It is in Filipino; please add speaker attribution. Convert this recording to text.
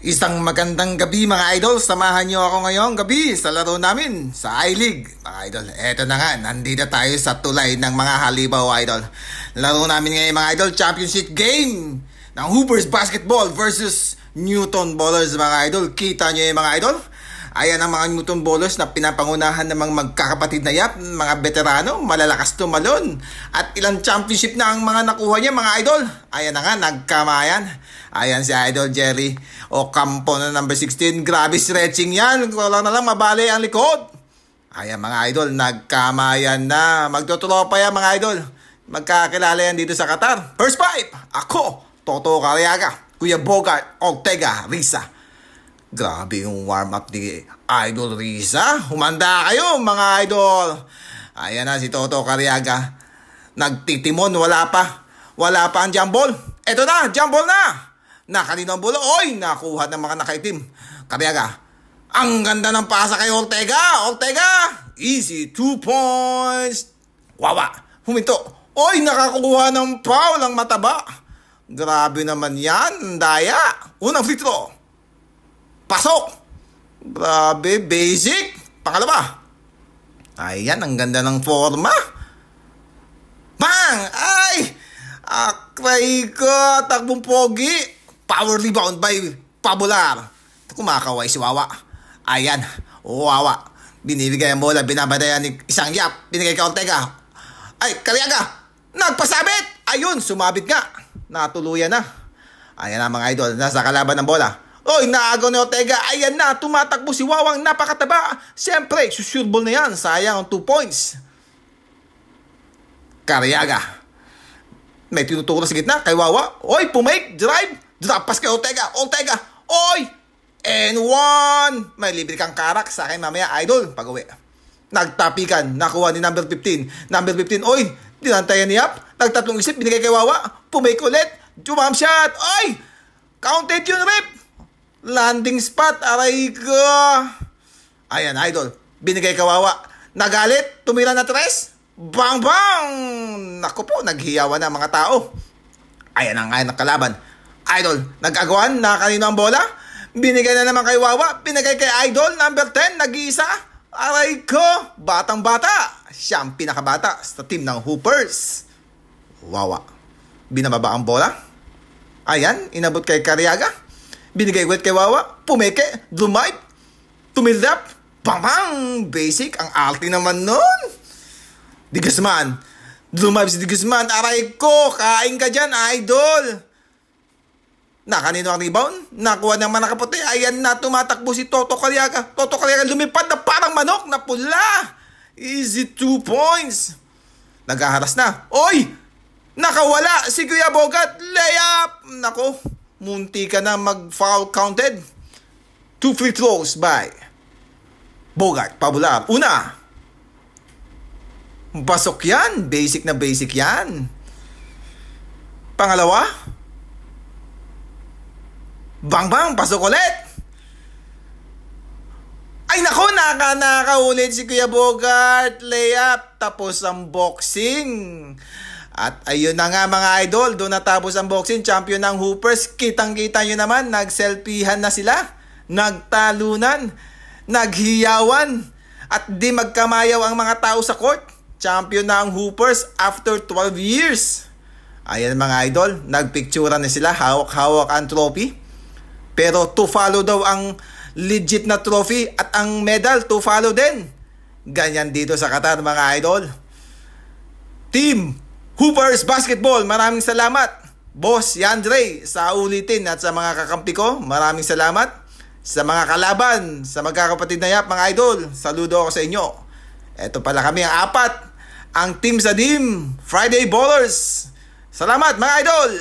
Speaker 1: Isang magandang gabi mga idol, samahan nyo ako ngayong gabi sa laro namin sa I-League mga idol. Eto na nga, nandito tayo sa tulay ng mga halibaw idol. Laro namin ngayon mga idol, championship game ng Hoopers Basketball versus Newton Ballers mga idol. Kita nyo yung mga idol? Ayan ang mga Newton Ballers na pinapangunahan ng mga magkakapatid na yap, mga veterano, malalakas tumalon. At ilang championship na ang mga nakuha niya mga idol. Ayan na nga, nagkamayan. Ayan si Idol Jerry Ocampo na number 16. Grabe stretching yan. Wala na lang mabali ang likod. Ayan mga idol, nagkamayan na. Magtutropa yan mga idol. Magkakilala yan dito sa Qatar. First five, ako, Toto Cariaga, Kuya Bogart, Ortega, Risa. Grabe yung warm-up ni Idol Risa. Humanda kayo mga idol. Ayan na si Toto Cariaga. Nagtitimon, wala pa. Wala pa ang jump ball. Eto na, jump ball na. Nakanino ang bola. Oy, nakuha ng mga nakaitim. Cariaga. Ang ganda ng pasa kay Ortega. Ortega. Easy, 2 points. Wawa. Huminto. Oy, nakakuha ng foul ang mataba. Grabe naman yan. Daya. Unang free throw. Pasok! Grabe, basic! Pangalawa. Ayan, ang ganda ng forma. Bang! Ay! Akray ko! Takbong pogi! Power rebound by Pabular. Kumakaway si Wawa. Ayan, Wawa. Binibigay ang bola, binabadayan ni isang yap. Binigay kay Ortega. Ay, Cariaga! Nagpasabit! Ayun, sumabit nga. Natuluyan na. Ayan na mga idol, nasa kalaban ng bola. Oy, naagaw ni Ortega. Ayan na, tumatakbo si Wawang, napakataba. Siyempre, susureball na yan. Sayang ang 2 points. Cariaga. May tinuturo sa gitna kay Wawa. Oy, pumake, drive. Drop pass kay Ortega. Ortega. Oy! And 1. May libre kang karak sa akin mamaya, idol. Pag-uwi. Nagtapikan. Nakuha ni number 15. Number 15. Oy, dinantayan ni Yap. Nagtatlong isip, binigay kay Wawa. Pumake ulit. Jump shot. Oy! Counted yun, rip. Landing spot, aray ko. Ayan, idol. Binigay kawawa. Nagalit, tumira na 3. Bang, bang! Naku po, naghiyawan na mga tao. Ayan ang kalaban. Idol, nag-agawan na kanino ang bola. Binigay na naman kay Wawa. Binigay kay Idol, number 10, nag-iisa. Aray ko, batang-bata. Siyang pinakabata sa team ng Hoopers. Wawa. Binababa ang bola. Ayan, inabot kay Cariaga. Binigay ulit kay Wawa, pumeke, drive, tumildap, bang, basic, ang alti naman nun. Di Guzman, drive si Di Guzman, aray ko, kain ka dyan, idol. Nakanino ang rebound, nakuha ng manakaputi, ayan na, tumatakbo si Toto Cariaga. Toto Cariaga lumipad na parang manok na pula. Easy 2 points. Naghaharas na, oy, nakawala si Kuya Bogart, layup, nako. Munti ka na mag-foul counted. 2 free throws by Bogart, Pabular. Una. Pasok yan. Basic na basic yan. Pangalawa. Bang-bang. Pasok ulit. Ay nako, nakaulit si Kuya Bogart. Layup. Tapos ang boxing. At ayun na nga mga idol, doon natapos ang boxing, champion ng Hoopers. Kitang-kita nyo naman, nagselfihan na sila, nagtalunan, naghiyawan, at di magkamayaw ang mga tao sa court. Champion na ang Hoopers after 12 years. Ayan mga idol, nagpicturean na sila, hawak-hawak ang trophy. Pero to follow daw ang legit na trophy at ang medal to follow din. Ganyan dito sa Qatar mga idol. Team Hoopers Basketball, maraming salamat. Boss Yandre, sa ulitin at sa mga kakampi ko, maraming salamat. Sa mga kalaban, sa magkakapatid na yap, mga idol, saludo ako sa inyo. Ito pala kami ang 4, ang team sa team, Friday Ballers. Salamat mga idol!